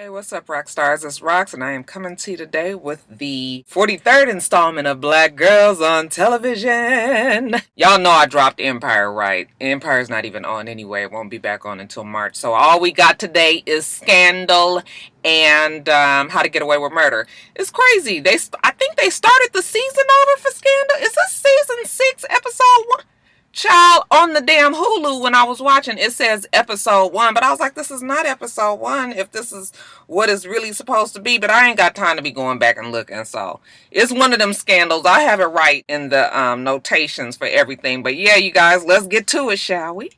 Hey, what's up, rock stars? It's Rox, and I am coming to you today with the 43rd installment of Black Girls on Television. Y'all know I dropped Empire, right? Empire's not even on anyway. It won't be back on until March. So all we got today is Scandal and How to Get Away with Murder. It's crazy. I think they started the season over for Scandal. Is this season 6, episode 1? Child, on the damn Hulu when I was watching, it says episode 1, but I was like, this is not episode 1 if this is what it's really supposed to be, but I ain't got time to be going back and looking, so it's one of them scandals. I have it right in the notations for everything, but yeah, you guys, let's get to it, shall we?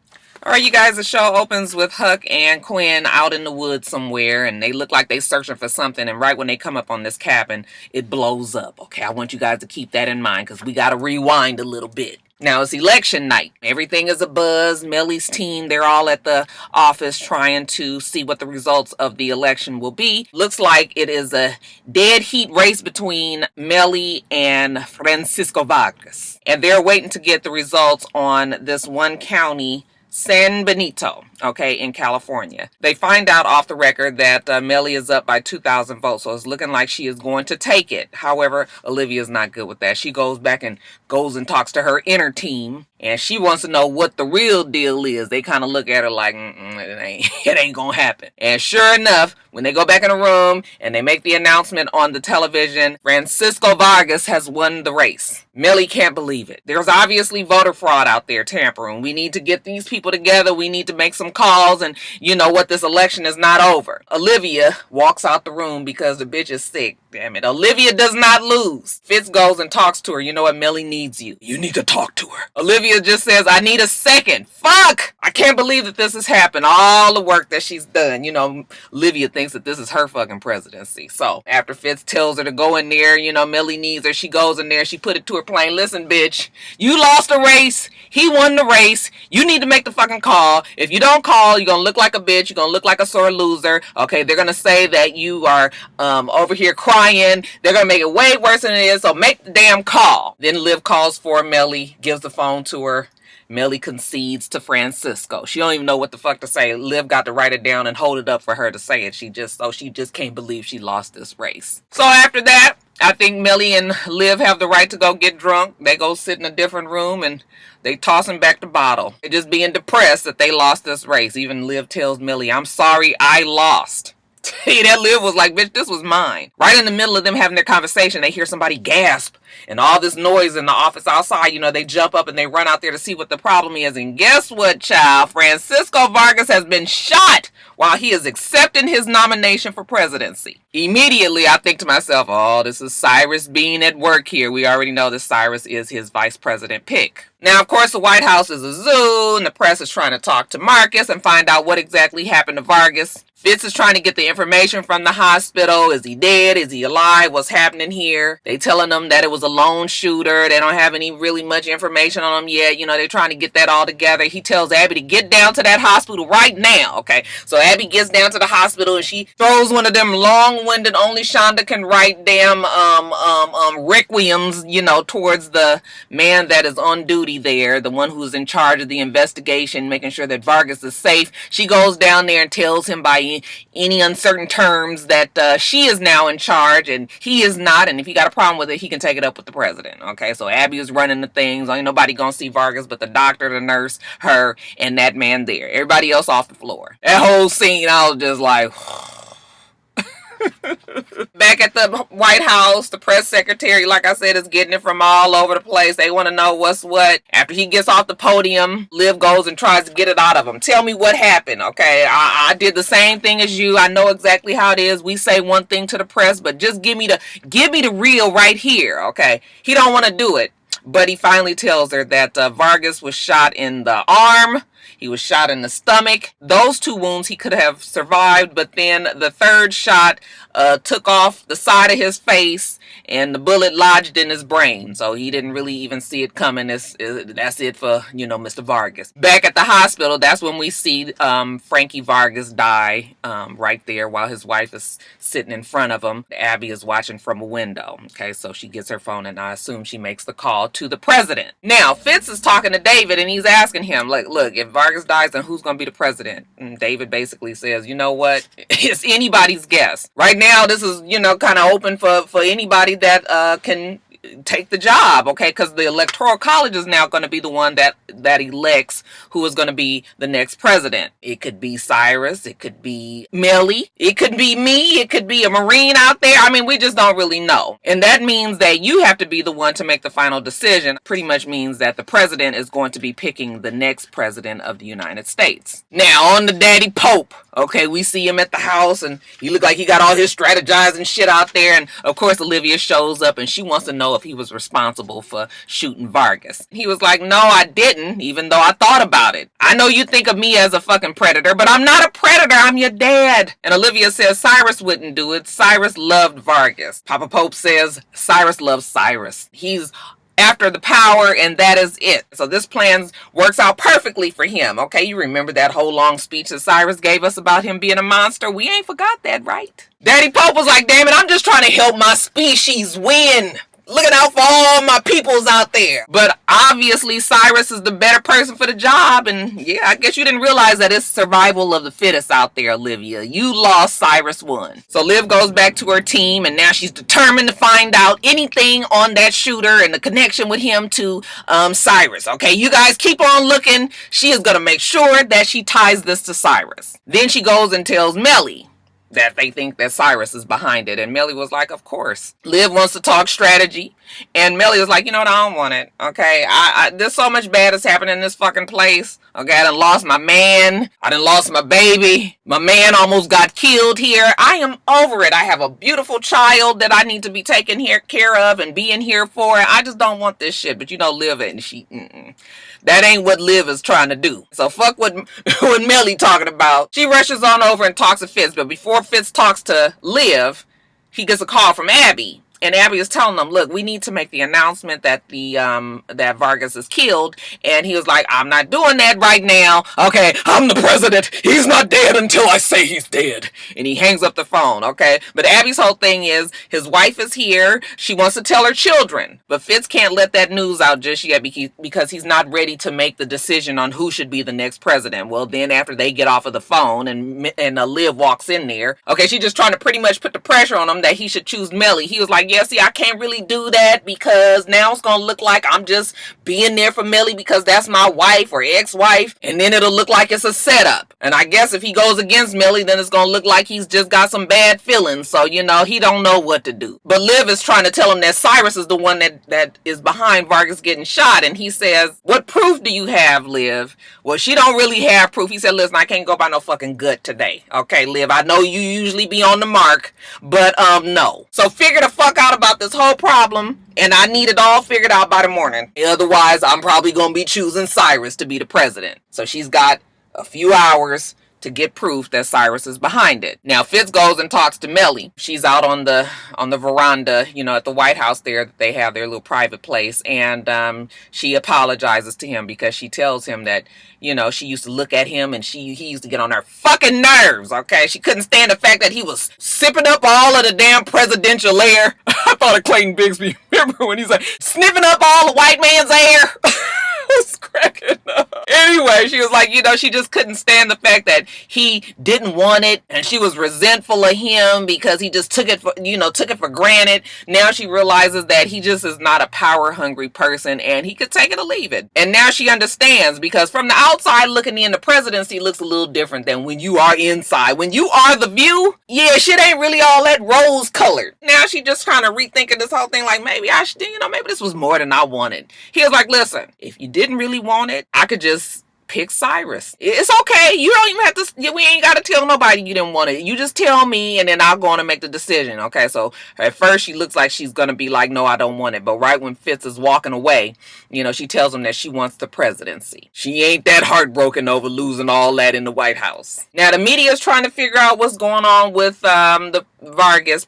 Alright, you guys, the show opens with Huck and Quinn out in the woods somewhere, and they look like they searching for something, and right when they come up on this cabin, it blows up. Okay, I want you guys to keep that in mind, because we got to rewind a little bit. Now, it's election night. Everything is a buzz. Melly's team, they're all at the office trying to see what the results of the election will be. Looks like it is a dead heat race between Melly and Francisco Vargas. And they're waiting to get the results on this one county, San Benito, okay, in California. They find out off the record that Melly is up by 2,000 votes, so it's looking like she is going to take it. However, Olivia's not good with that. She goes back and talks to her inner team, and she wants to know what the real deal is. They kind of look at her like, it ain't gonna happen. And sure enough, when they go back in the room and they make the announcement on the television, Francisco Vargas has won the race. Melly can't believe it. There's obviously voter fraud out there, tampering. We need to get these people together. We need to make some calls, and you know what, this election is not over. Olivia walks out the room because the bitch is sick. Damn it. Olivia does not lose. Fitz goes and talks to her. You know what? Melly needs you. You need to talk to her. Olivia just says, I need a second. Fuck! I can't believe that this has happened. All the work that she's done. You know, Olivia thinks that this is her fucking presidency. So, after Fitz tells her to go in there, you know, Melly needs her. She goes in there. She put it to her plain. Listen, bitch. You lost a race. He won the race. You need to make the fucking call. If you don't call, you're gonna look like a bitch. You're gonna look like a sore loser. Okay, they're gonna say that you are over here crying. They're gonna make it way worse than it is, so make the damn call. Then Liv calls for Melly, gives the phone to her. Melly concedes to Francisco. She don't even know what the fuck to say. Liv got to write it down and hold it up for her to say it. She just can't believe she lost this race. So after that, I think Melly and Liv have the right to go get drunk. They go sit in a different room and they toss him back the bottle. They're just being depressed that they lost this race. Even Liv tells Melly, I'm sorry I lost. That Liv was like, bitch, this was mine. Right in the middle of them having their conversation, they hear somebody gasp and all this noise in the office outside. You know, they jump up and they run out there to see what the problem is. And guess what, child? Francisco Vargas has been shot while he is accepting his nomination for presidency. Immediately, I think to myself, oh, this is Cyrus being at work here. We already know that Cyrus is his vice president pick. Now, of course, the White House is a zoo, and the press is trying to talk to Marcus and find out what exactly happened to Vargas. Fitz is trying to get the information from the hospital. Is he dead? Is he alive? What's happening here? They telling them that it was a lone shooter. They don't have any really much information on him yet. You know, they're trying to get that all together. He tells Abby to get down to that hospital right now. Okay, so Abby gets down to the hospital and she throws one of them long-winded, only Shonda can write damn requiems, you know, towards the man that is on duty there, the one who's in charge of the investigation, making sure that Vargas is safe. She goes down there and tells him by any uncertain terms that she is now in charge and he is not, and if he got a problem with it, he can take it up with the president. Okay, so Abby is running the things. Ain't nobody gonna see Vargas but the doctor, the nurse, her, and that man there. Everybody else off the floor. That whole scene, I was just like... Back at the White House, the press secretary, like I said, is getting it from all over the place. They want to know what's what. After he gets off the podium, Liv goes and tries to get it out of him. Tell me what happened, okay? I did the same thing as you. I know exactly how it is. We say one thing to the press, but just give me the real right here, okay? He don't want to do it, but he finally tells her that Vargas was shot in the arm. He was shot in the stomach. Those 2 wounds he could have survived, but then the third shot took off the side of his face and the bullet lodged in his brain. So he didn't really even see it coming. That's it for, you know, Mr. Vargas. Back at the hospital, that's when we see Frankie Vargas die right there while his wife is sitting in front of him. Abby is watching from a window. Okay, so she gets her phone and I assume she makes the call to the president. Now, Fitz is talking to David and he's asking him, like, look, if Vargas Vargas dies, then who's going to be the president? And David basically says, you know what? It's anybody's guess. Right now, this is, kind of open for anybody that can take the job, okay? Because the Electoral College is now going to be the one that elects who is going to be the next president. It could be Cyrus, it could be Millie, it could be me, it could be a Marine out there. I mean, we just don't really know. And that means that you have to be the one to make the final decision. Pretty much means that the president is going to be picking the next president of the United States. Now, on the Daddy Pope, okay, we see him at the house and he looked like he got all his strategizing shit out there. And of course, Olivia shows up and she wants to know if he was responsible for shooting Vargas. He was like, no, I didn't, even though I thought about it. I know you think of me as a fucking predator, but I'm not a predator. I'm your dad. And Olivia says Cyrus wouldn't do it. Cyrus loved Vargas. Papa Pope says Cyrus loves Cyrus. He's after the power, and that is it. So this plan works out perfectly for him. Okay, you remember that whole long speech that Cyrus gave us about him being a monster? We ain't forgot that, right? Daddy Pope was like, damn it, I'm just trying to help my species win. Looking out for all my peoples out there. But obviously Cyrus is the better person for the job. And yeah, I guess you didn't realize that it's survival of the fittest out there, Olivia. You lost, Cyrus won. So Liv goes back to her team and now she's determined to find out anything on that shooter and the connection with him to Cyrus. Okay, you guys keep on looking. She is going to make sure that she ties this to Cyrus. Then she goes and tells Mellie that they think that Cyrus is behind it. And Mellie was like, of course. Liv wants to talk strategy. And Mellie was like, you know what, I don't want it. Okay, there's so much bad that's happening in this fucking place. Okay, I done lost my man. I done lost my baby. My man almost got killed here. I am over it. I have a beautiful child that I need to be taken care of and being here for. I just don't want this shit. But Liv and she, that ain't what Liv is trying to do. So fuck what Mellie talking about. She rushes on over and talks to Fitz. But before Fitz talks to Liv, he gets a call from Abby. And Abby is telling them, look, we need to make the announcement that that Vargas is killed. And he was like, I'm not doing that right now. Okay, I'm the president. He's not dead until I say he's dead. And he hangs up the phone, okay? But Abby's whole thing is his wife is here. She wants to tell her children. But Fitz can't let that news out just yet because he's not ready to make the decision on who should be the next president. Well, then after they get off of the phone and Liv walks in there, okay, she's just trying to pretty much put the pressure on him that he should choose Mellie. He was like, yeah, see, I can't really do that because now it's going to look like I'm just being there for Mellie because that's my wife or ex-wife. And then it'll look like it's a setup. And I guess if he goes against Mellie, then it's going to look like he's just got some bad feelings. So, he don't know what to do. But Liv is trying to tell him that Cyrus is the one that is behind Vargas getting shot. And he says, what proof do you have, Liv? Well, she don't really have proof. He said, listen, I can't go by no fucking gut today. Okay, Liv, I know you usually be on the mark, but no. So figure the fuck out about this whole problem, and I need it all figured out by the morning. Otherwise, I'm probably going to be choosing Cyrus to be the president. So she's got a few hours to get proof that Cyrus is behind it. Now, Fitz goes and talks to Mellie. She's out on the veranda, at the White House there. They have their little private place, and she apologizes to him because she tells him that, she used to look at him and he used to get on her fucking nerves, okay? She couldn't stand the fact that he was sipping up all of the damn presidential air. I thought of Clayton Bigsby. Remember when he's like, sniffing up all the white man's air? Was cracking up. Anyway, she was like, she just couldn't stand the fact that he didn't want it, and she was resentful of him because he just took it for granted. Now she realizes that he just is not a power hungry person, and he could take it or leave it. And now she understands, because from the outside looking in, the presidency looks a little different than when you are inside. When you are the view, yeah, shit ain't really all that rose colored. Now she just kind of rethinking this whole thing, like maybe I should, maybe this was more than I wanted. He was like, listen, if you didn't really want it, I could just pick Cyrus. It's okay. You don't even have to, we ain't got to tell nobody you didn't want it. You just tell me and then I'll go on and make the decision. Okay, so at first she looks like she's going to be like, no, I don't want it. But right when Fitz is walking away, she tells him that she wants the presidency. She ain't that heartbroken over losing all that in the White House. Now the media is trying to figure out what's going on with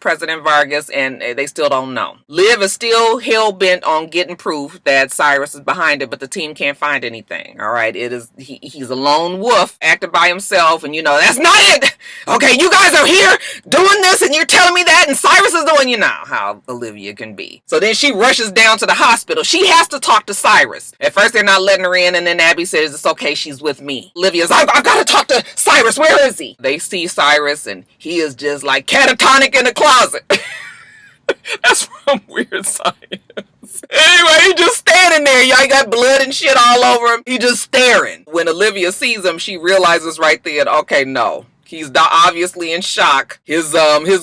President Vargas, and they still don't know. Liv is still hell-bent on getting proof that Cyrus is behind it, but the team can't find anything. All right, he's a lone wolf acting by himself, and that's not it. Okay, you guys are here doing this, and you're telling me that, and Cyrus is doing, how Olivia can be. So then she rushes down to the hospital. She has to talk to Cyrus. At first they're not letting her in, and then Abby says it's okay, she's with me. Olivia's, I've got to talk to Cyrus. Where is he? They see Cyrus, and he is just like catatonic in the closet. That's from Weird Science. Anyway, he just standing there. Y'all got blood and shit all over him. He just staring. When Olivia sees him, she realizes right then, okay, no. He's obviously in shock. His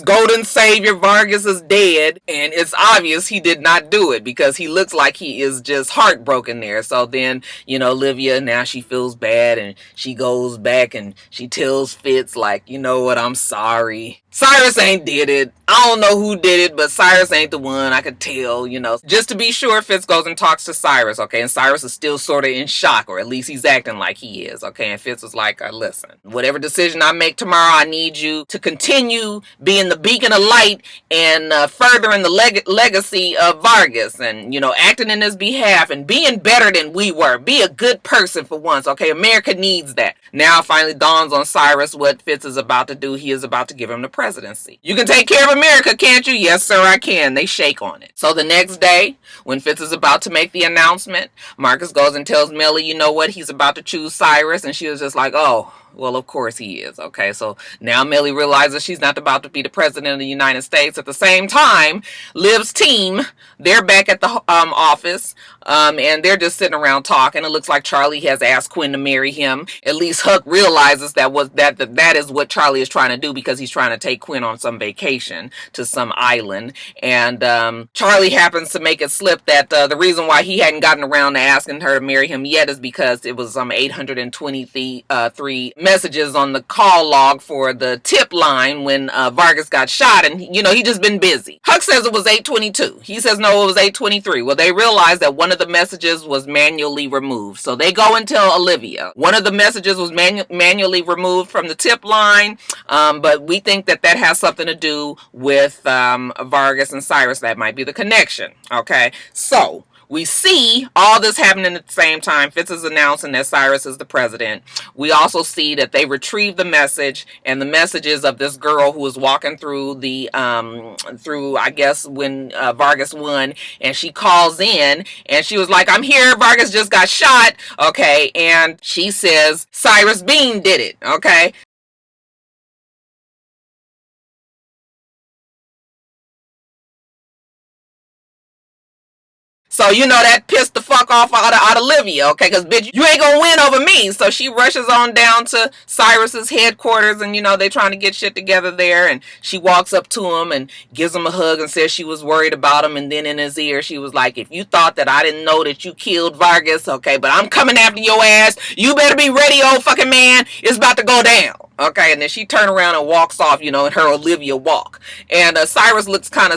golden savior Vargas is dead, and it's obvious he did not do it because he looks like he is just heartbroken there. So then, Olivia, now she feels bad, and she goes back and she tells Fitz, like, you know what, I'm sorry. Cyrus ain't did it. I don't know who did it, but Cyrus ain't the one. I could tell, Just to be sure, Fitz goes and talks to Cyrus, okay? And Cyrus is still sort of in shock, or at least he's acting like he is, okay? And Fitz was like, listen, whatever decision I make tomorrow, I need you to continue being the beacon of light and furthering the legacy of Vargas and, acting in his behalf and being better than we were. Be a good person for once, okay? America needs that. Now it finally dawns on Cyrus what Fitz is about to do. He is about to give him the presidency. You can take care of America, can't you? Yes, sir, I can. They shake on it. So the next day, when Fitz is about to make the announcement, Marcus goes and tells Millie, you know what? He's about to choose Cyrus. And she was just like, oh, well, of course he is. Okay, so now Millie realizes she's not about to be the president of the United States. At the same time, Liv's team, they're back at the office, and they're just sitting around talking. It looks like Charlie has asked Quinn to marry him. At least Huck realizes that is what Charlie is trying to do because he's trying to take Quinn on some vacation to some island. And Charlie happens to make it slip that the reason why he hadn't gotten around to asking her to marry him yet is because it was 823 messages on the call log for the tip line when Vargas got shot, and he just been busy. Huck says it was 822. He says no, it was 823. Well, they realized that one of the messages was manually removed, so they go and tell Olivia one of the messages was manually removed from the tip line, but we think that has something to do with Vargas and Cyrus. That might be the connection. Okay, so we see all this happening at the same time. Fitz is announcing that Cyrus is the president. We also see that they retrieve the message, and the messages of this girl who was walking through the I guess when Vargas won, and she calls in and she was like, I'm here, Vargas just got shot, okay, and she says Cyrus Bean did it, okay. So, that pissed the fuck off out of Olivia, okay? Because, bitch, you ain't gonna win over me. So she rushes on down to Cyrus's headquarters, and, they trying to get shit together there. And she walks up to him and gives him a hug and says she was worried about him. And then in his ear, she was like, if you thought that I didn't know that you killed Vargas, okay, but I'm coming after your ass. You better be ready, old fucking man. It's about to go down. Okay, and then she turned around and walks off, in her Olivia walk. And Cyrus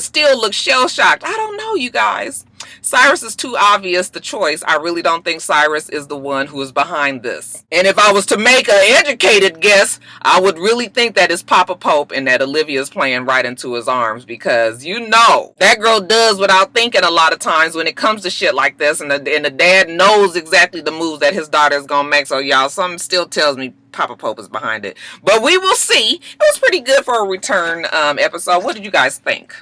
still looks shell-shocked. I don't know, you guys. Cyrus is too obvious the choice. I really don't think Cyrus is the one who is behind this. And if I was to make an educated guess, I would really think that it's Papa Pope and that Olivia is playing right into his arms, because that girl does without thinking a lot of times when it comes to shit like this, and the dad knows exactly the moves that his daughter is gonna make. So y'all, something still tells me Papa Pope is behind it, but we will see. It was pretty good for a return episode. What did you guys think?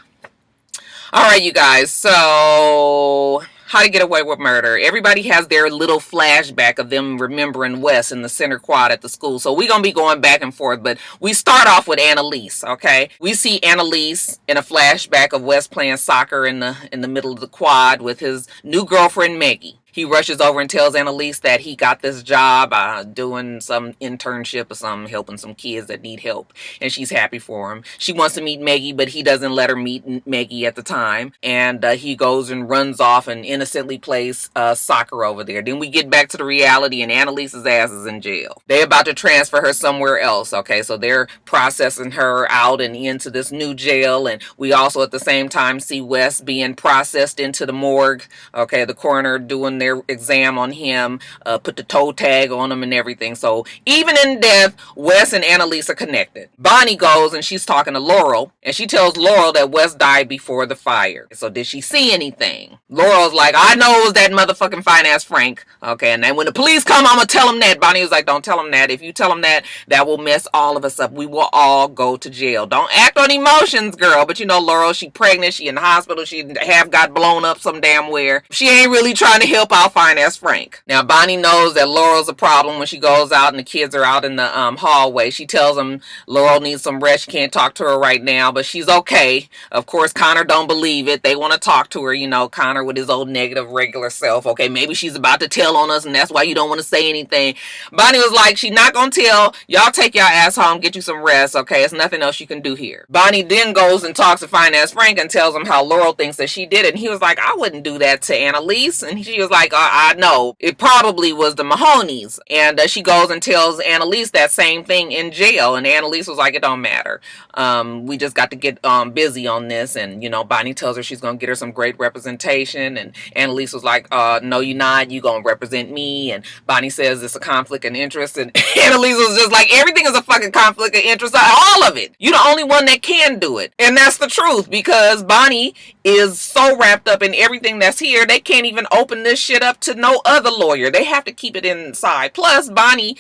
All right, you guys, so How to Get Away with Murder. Everybody has their little flashback of them remembering Wes in the center quad at the school. So we're going to be going back and forth, but we start off with Annalise, okay? We see Annalise in a flashback of Wes playing soccer in the middle of the quad with his new girlfriend, Maggie. He rushes over and tells Annalise that he got this job doing some internship or something, helping some kids that need help. And she's happy for him. She wants to meet Maggie, but he doesn't let her meet Maggie at the time. And he goes and runs off and innocently plays soccer over there. Then we get back to the reality, and Annalise's ass is in jail. They're about to transfer her somewhere else, okay? So they're processing her out and into this new jail. And we also at the same time see Wes being processed into the morgue, okay? The coroner doing their exam on him, put the toe tag on him and everything. So even in death, Wes and Annalise are connected. Bonnie goes and she's talking to Laurel, and she tells Laurel that Wes died before the fire. So did she see anything? Laurel's like, I know it was that motherfucking fine-ass Frank. Okay, and then when the police come, I'm gonna tell him that. Bonnie was like, don't tell him that. If you tell him that, that will mess all of us up. We will all go to jail. Don't act on emotions, girl. But you know, Laurel, she pregnant, she in the hospital, she have got blown up some damn where. She ain't really trying to help out fine-ass Frank. Now, Bonnie knows that Laurel's a problem when she goes out and the kids are out in the hallway. She tells them Laurel needs some rest. She can't talk to her right now, but she's okay. Of course, Connor don't believe it. They want to talk to her, you know, Connor with his old negative regular self. Okay, maybe she's about to tell on us and that's why you don't want to say anything. Bonnie was like, she's not gonna tell. Y'all take your ass home, get you some rest. Okay, it's nothing else you can do here. Bonnie then goes and talks to fine-ass Frank and tells him how Laurel thinks that she did it. And he was like, I wouldn't do that to Annalise. And she was like, I know. It probably was the Mahonies. And she goes and tells Annalise that same thing in jail. And Annalise was like, it don't matter. We just got to get busy on this. And, you know, Bonnie tells her she's going to get her some great representation. And Annalise was like, no, you're not. You're going to represent me. And Bonnie says it's a conflict of interest. And Annalise was just like, everything is a fucking conflict of interest. All of it. You're the only one that can do it. And that's the truth, because Bonnie is so wrapped up in everything that's here, they can't even open this shit up to no other lawyer. They have to keep it inside. Plus, Bonnie,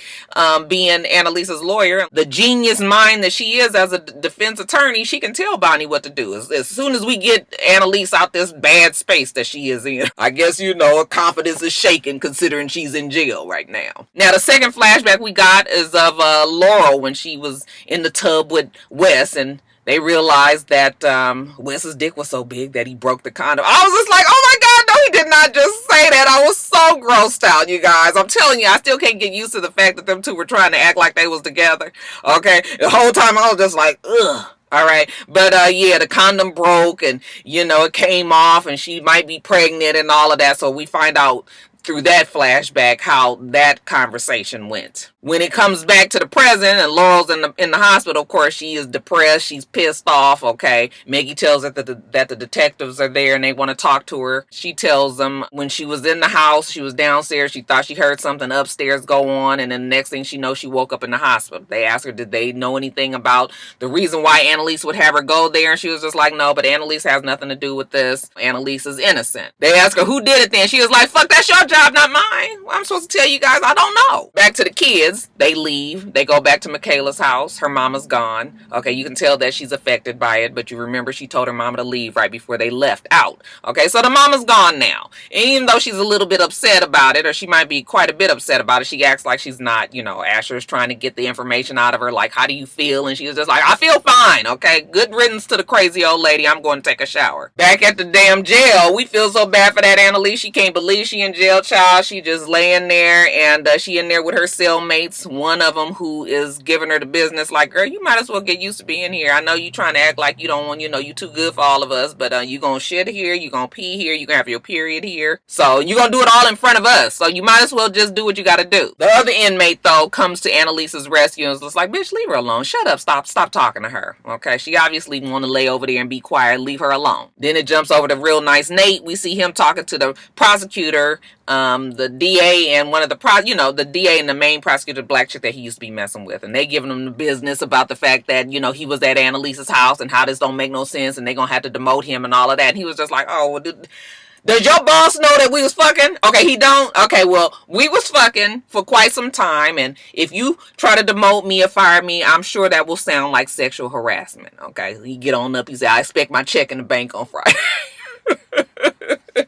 being Annalise's lawyer, the genius mind that she is as a defense attorney, she can tell Bonnie what to do. As soon as we get Annalise out this bad space that she is in, I guess, you know, her confidence is shaken considering she's in jail right now. Now, the second flashback we got is of Laurel when she was in the tub with Wes, and they realized that Wes's dick was so big that he broke the condom. I was just like, oh my God, no, he did not just say that. I was so grossed out, you guys. I'm telling you, I still can't get used to the fact that them two were trying to act like they was together. Okay, the whole time I was just like, ugh. All right, but yeah, the condom broke and, you know, it came off and she might be pregnant and all of that. So we find out through that flashback how that conversation went. When it comes back to the present and Laurel's in the hospital, of course, she is depressed. She's pissed off, okay? Maggie tells her that the detectives are there and they want to talk to her. She tells them when she was in the house, she was downstairs, she thought she heard something upstairs go on, and then the next thing she knows, she woke up in the hospital. They asked her, did they know anything about the reason why Annalise would have her go there? And she was just like, no, but Annalise has nothing to do with this. Annalise is innocent. They asked her, who did it then? She was like, fuck, that's your job, not mine. Well, I'm supposed to tell you guys, I don't know. Back to the kids. They leave. They go back to Michaela's house. Her mama's gone. Okay, you can tell that she's affected by it, but you remember she told her mama to leave right before they left out. Okay, so the mama's gone now. And even though she's a little bit upset about it, or she might be quite a bit upset about it, she acts like she's not. You know, Asher's trying to get the information out of her, like, how do you feel? And she was just like, I feel fine. Okay, good riddance to the crazy old lady. I'm going to take a shower. Back at the damn jail, we feel so bad for that Annalise. She can't believe she in jail, child. She just laying there, and she in there with her cellmates. One of them who is giving her the business, like, girl, you might as well get used to being here. I know you trying to act like you don't want, you know, you too good for all of us, but you gonna shit here, you gonna pee here, you gonna have your period here, so you gonna do it all in front of us, so you might as well just do what you gotta do. The other inmate, though, comes to Annalise's rescue and is just like, bitch, leave her alone. Shut up. Stop talking to her. Okay, she obviously want to lay over there and be quiet. Leave her alone. Then it jumps over to real nice Nate. We see him talking to the prosecutor, the DA, and one of the the DA and the main prosecutor, the black chick that he used to be messing with, and they giving him the business about the fact that, you know, he was at Annalise's house and how this don't make no sense and they gonna have to demote him and all of that. And he was just like, oh, well, does your boss know that we was fucking? Okay, he don't? Okay, well, we was fucking for quite some time, and if you try to demote me or fire me, I'm sure that will sound like sexual harassment. Okay, he get on up, he said, I expect my check in the bank on Friday.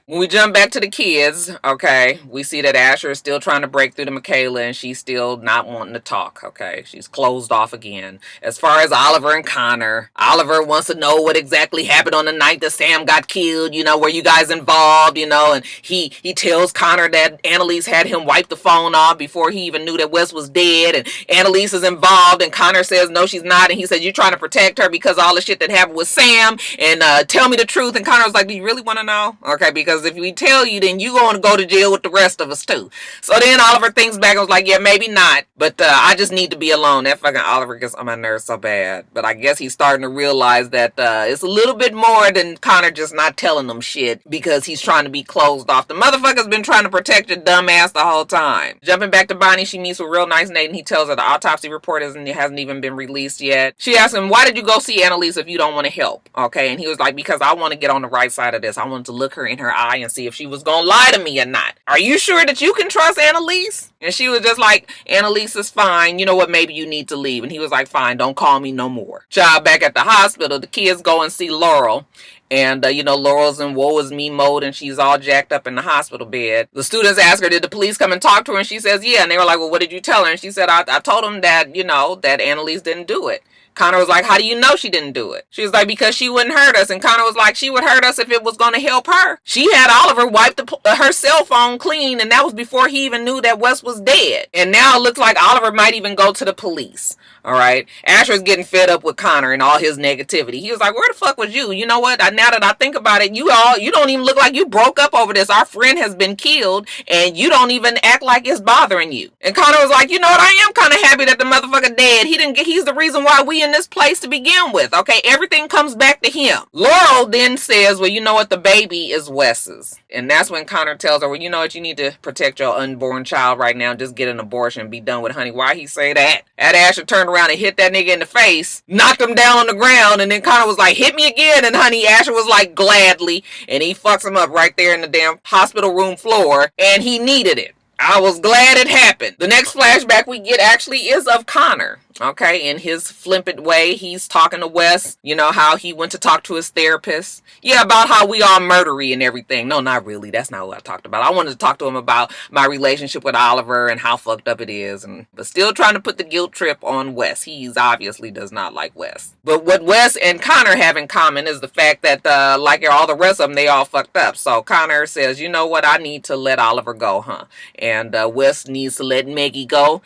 When we jump back to the kids, okay, we see that Asher is still trying to break through to Michaela, and she's still not wanting to talk, okay? She's closed off again. As far as Oliver and Connor, Oliver wants to know what exactly happened on the night that Sam got killed, you know, were you guys involved, you know, and he tells Connor that Annalise had him wipe the phone off before he even knew that Wes was dead, and Annalise is involved, and Connor says, no, she's not, and he says, you're trying to protect her because all the shit that happened with Sam, and tell me the truth, and Connor was like, do you really want to know? Okay, because because if we tell you, then you going to go to jail with the rest of us too. So then Oliver thinks back and was like, yeah, maybe not, but I just need to be alone. That fucking Oliver gets on my nerves so bad. But I guess he's starting to realize that it's a little bit more than Connor just not telling them shit because he's trying to be closed off. The motherfucker's been trying to protect your dumb ass the whole time. Jumping back to Bonnie, she meets with real nice Nate and he tells her the autopsy report hasn't even been released yet. She asks him, why did you go see Annalise if you don't want to help? Okay, and he was like, because I want to get on the right side of this. I wanted to look her in her eye and see if she was gonna lie to me or not. Are you sure that you can trust Annalise? And she was just like, Annalise is fine. You know what? Maybe you need to leave. And he was like, fine, don't call me no more. Child, back at the hospital, the kids go and see Laurel. And, Laurel's in woe is me mode and she's all jacked up in the hospital bed. The students ask her, did the police come and talk to her? And she says, yeah. And they were like, well, what did you tell her? And she said, I told them that, that Annalise didn't do it. Connor was like, how do you know she didn't do it? She was like, because she wouldn't hurt us. And Connor was like, she would hurt us if it was going to help her. She had Oliver wipe her cell phone clean, and that was before he even knew that Wes was dead. And now it looks like Oliver might even go to the police. All right. Asher's getting fed up with Connor and all his negativity. He was like, where the fuck was you? You know what? Now that I think about it, you don't even look like you broke up over this. Our friend has been killed and you don't even act like it's bothering you. And Connor was like, you know what? I am kind of happy that the motherfucker dead. He's the reason why we in this place to begin with. Okay. Everything comes back to him. Laurel then says, well, you know what? The baby is Wes's. And that's when Connor tells her, well, you know what? You need to protect your unborn child right now. Just get an abortion and be done with, honey. Why he say that? At Asher turned around and hit that nigga in the face, knocked him down on the ground, and then Connor was like, hit me again. And honey, Asher was like, gladly. And he fucks him up right there in the damn hospital room floor. And he needed it. I was glad it happened. The next flashback we get actually is of Connor. Okay, in his flippant way, he's talking to Wes, how he went to talk to his therapist. Yeah, about how we all murdery and everything. No, not really. That's not what I talked about. I wanted to talk to him about my relationship with Oliver and how fucked up it is. But still trying to put the guilt trip on Wes. He obviously does not like Wes. But what Wes and Connor have in common is the fact that, like all the rest of them, they all fucked up. So Connor says, you know what? I need to let Oliver go, huh? And Wes needs to let Maggie go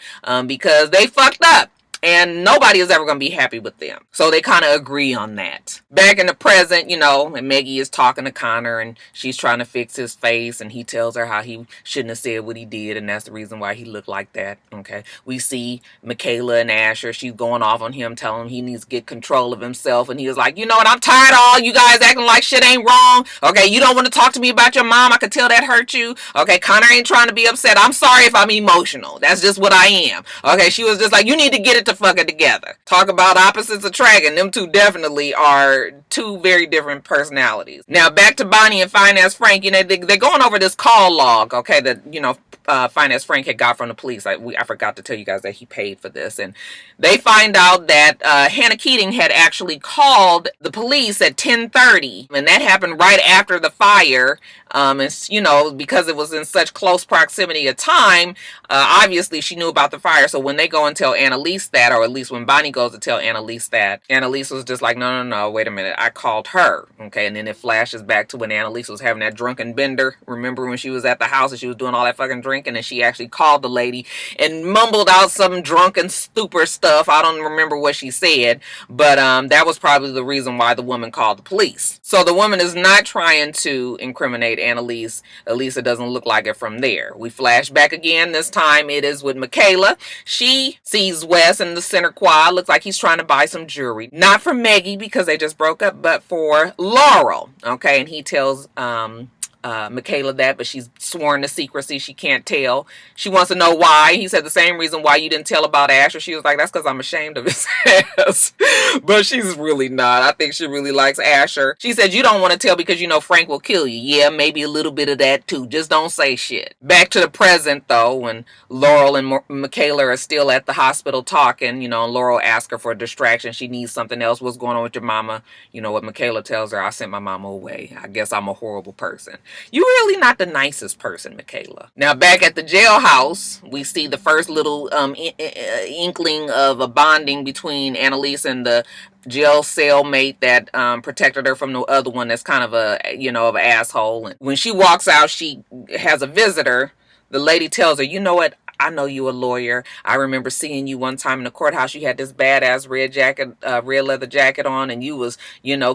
because they fucked up. And nobody is ever going to be happy with them. So they kind of agree on that. Back in the present, and Maggie is talking to Connor and she's trying to fix his face. And he tells her how he shouldn't have said what he did. And that's the reason why he looked like that. Okay. We see Michaela and Asher. She's going off on him, telling him he needs to get control of himself. And he was like, you know what? I'm tired of all you guys acting like shit ain't wrong. Okay. You don't want to talk to me about your mom. I could tell that hurt you. Okay. Connor ain't trying to be upset. I'm sorry if I'm emotional. That's just what I am. Okay. She was just like, you need to get it fucking together. Talk about opposites attracting. Them two definitely are two very different personalities. Now back to Bonnie and Finance Frank. They're going over this call log, okay, that Finance Frank had got from the police. I forgot to tell you guys that he paid for this, and they find out that Hannah Keating had actually called the police at 10:30, and that happened right after the fire. Because it was in such close proximity of time, obviously she knew about the fire. So when they go and tell Annalise that, or at least when Bonnie goes to tell Annalise that, Annalise was just like, no, wait a minute, I called her. Okay, and then it flashes back to when Annalise was having that drunken bender. Remember when she was at the house and she was doing all that fucking drinking, and she actually called the lady and mumbled out some drunken stupor stuff. I don't remember what she said, but that was probably the reason why the woman called the police. So the woman is not trying to incriminate Annalise. At least it doesn't look like it from there. We flash back again. This time it is with Michaela. She sees Wes in the center quad. Looks like he's trying to buy some jewelry. Not for Maggie because they just broke up, but for Laurel. Okay, and he tells Michaela that, but she's sworn to secrecy. She can't tell. She wants to know why. He said the same reason why you didn't tell about Asher. She was like, that's because I'm ashamed of his ass. But she's really not. I think she really likes Asher. She said, you don't want to tell because you know Frank will kill you. Yeah, maybe a little bit of that too. Just don't say shit. Back to the present though, when Laurel and Michaela are still at the hospital talking, Laurel asks her for a distraction. She needs something else. What's going on with your mama? What Michaela tells her, I sent my mama away. I guess I'm a horrible person. You're really not the nicest person, Michaela. Now, back at the jailhouse, we see the first little inkling of a bonding between Annalise and the jail cellmate that protected her from the other one that's kind of of an asshole. And when she walks out, she has a visitor. The lady tells her, you know what? I know you a lawyer. I remember seeing you one time in the courthouse. You had this badass red leather jacket on, and you was,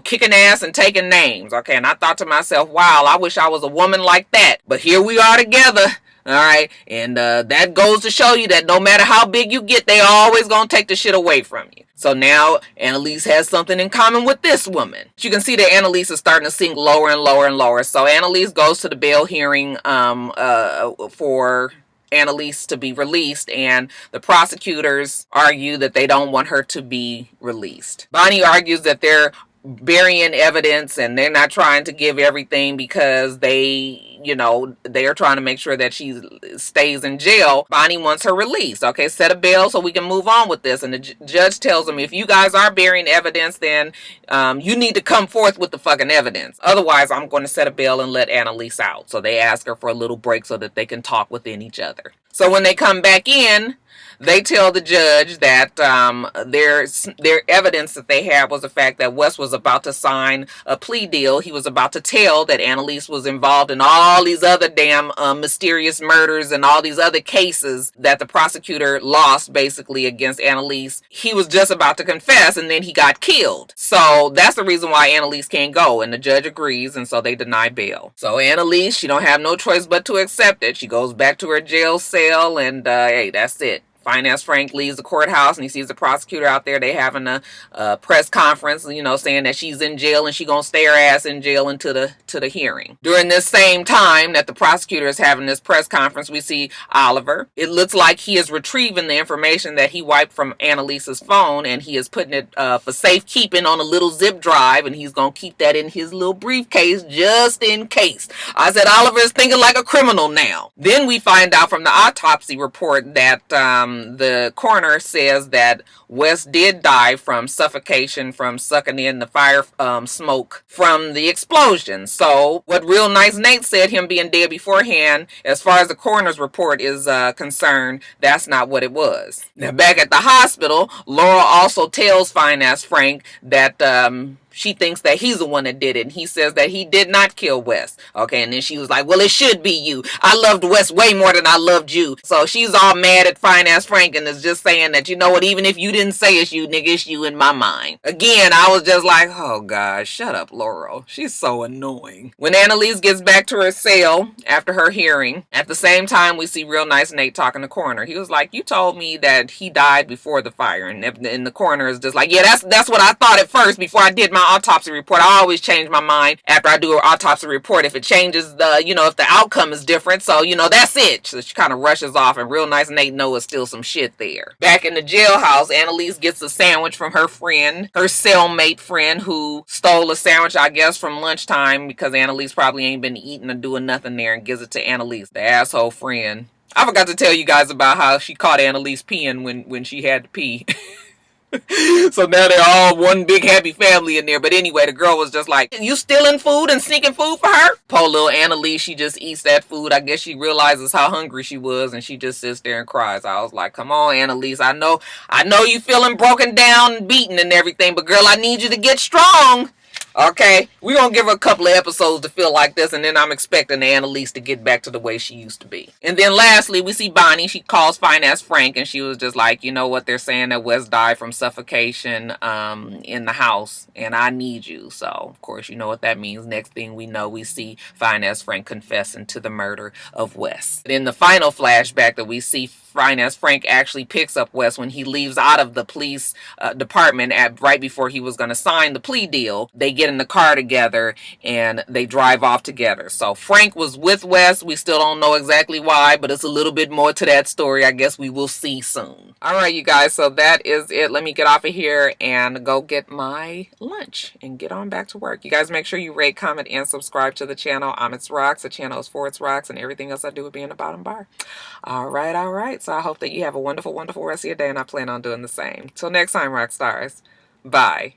kicking ass and taking names. Okay, and I thought to myself, wow, I wish I was a woman like that. But here we are together. All right, and that goes to show you that no matter how big you get, they always gonna take the shit away from you. So now Annalise has something in common with this woman. You can see that Annalise is starting to sink lower and lower and lower. So Annalise goes to the bail hearing for Annalise to be released, and the prosecutors argue that they don't want her to be released. Bonnie argues that they're burying evidence and they're not trying to give everything because they are trying to make sure that she stays in jail. Bonnie wants her released. Okay, set a bail so we can move on with this. And the judge tells them, if you guys are burying evidence, then you need to come forth with the fucking evidence. Otherwise, I'm going to set a bail and let Annalise out. So they ask her for a little break so that they can talk within each other. So when they come back in, they tell the judge that their evidence that they had was the fact that Wes was about to sign a plea deal. He was about to tell that Annalise was involved in all these other damn mysterious murders and all these other cases that the prosecutor lost basically against Annalise. He was just about to confess, and then he got killed. So that's the reason why Annalise can't go, and the judge agrees, and so they deny bail. So Annalise, she don't have no choice but to accept it. She goes back to her jail cell, and hey, that's it. Finance Frank leaves the courthouse and he sees the prosecutor out there. They having a press conference, saying that she's in jail and she gonna stay her ass in jail until the hearing. During this same time that the prosecutor is having this press conference, we see Oliver. It looks like he is retrieving the information that he wiped from Annalise's phone, and he is putting it for safekeeping on a little zip drive, and he's gonna keep that in his little briefcase just in case. I said Oliver is thinking like a criminal now. Then we find out from the autopsy report that the coroner says that Wes did die from suffocation from sucking in the fire smoke from the explosion. So what Real Nice Nate said, him being dead beforehand, as far as the coroner's report is concerned, that's not what it was. Now back at the hospital, Laurel also tells Fine Ass Frank that she thinks that he's the one that did it, and he says that he did not kill Wes. Okay, and then she was like, well, it should be you. I loved Wes way more than I loved you. So she's all mad at Fine Ass Frank and is just saying that, you know what, even if you didn't say it's you, nigga, it's you in my mind. Again, I was just like, oh God, shut up, Laurel. She's so annoying. When Annalise gets back to her cell after her hearing, at the same time we see Real Nice Nate talking to coroner. He was like, you told me that he died before the fire, and the coroner is just like, yeah, that's what I thought at first before I did my autopsy report. I always change my mind after I do an autopsy report if it changes if the outcome is different. So, that's it. So she kind of rushes off, and Real Nice Nate knows still some shit there. Back in the jailhouse, Annalise gets a sandwich from her friend, her cellmate friend, who stole a sandwich, I guess, from lunchtime because Annalise probably ain't been eating or doing nothing there, and gives it to Annalise, the asshole friend. I forgot to tell you guys about how she caught Annalise peeing when she had to pee. So now they're all one big happy family in there. But anyway, the girl was just like, you stealing food and sneaking food for her? Poor little Annalise, she just eats that food. I guess she realizes how hungry she was, and she just sits there and cries. I was like, come on, Annalise, I know you feeling broken down and beaten and everything, but girl, I need you to get strong. Okay, we're going to give her a couple of episodes to feel like this, and then I'm expecting Annalise to get back to the way she used to be. And then lastly, we see Bonnie. She calls Fine Ass Frank, and she was just like, you know what, they're saying that Wes died from suffocation in the house, and I need you. So, of course, you know what that means. Next thing we know, we see Fine Ass Frank confessing to the murder of Wes. In the final flashback that we see, Fine Ass Frank actually picks up Wes when he leaves out of the police department right before he was going to sign the plea deal. They get in the car together and they drive off together. So Frank was with Wes. We still don't know exactly why, but it's a little bit more to that story. I guess we will see soon. All right, you guys. So that is it. Let me get off of here and go get my lunch and get on back to work. You guys make sure you rate, comment, and subscribe to the channel. It's Rocks. The channel is for It's Rocks, and everything else I do will be in the bottom bar. All right. So I hope that you have a wonderful, wonderful rest of your day, and I plan on doing the same. Till next time, rock stars. Bye.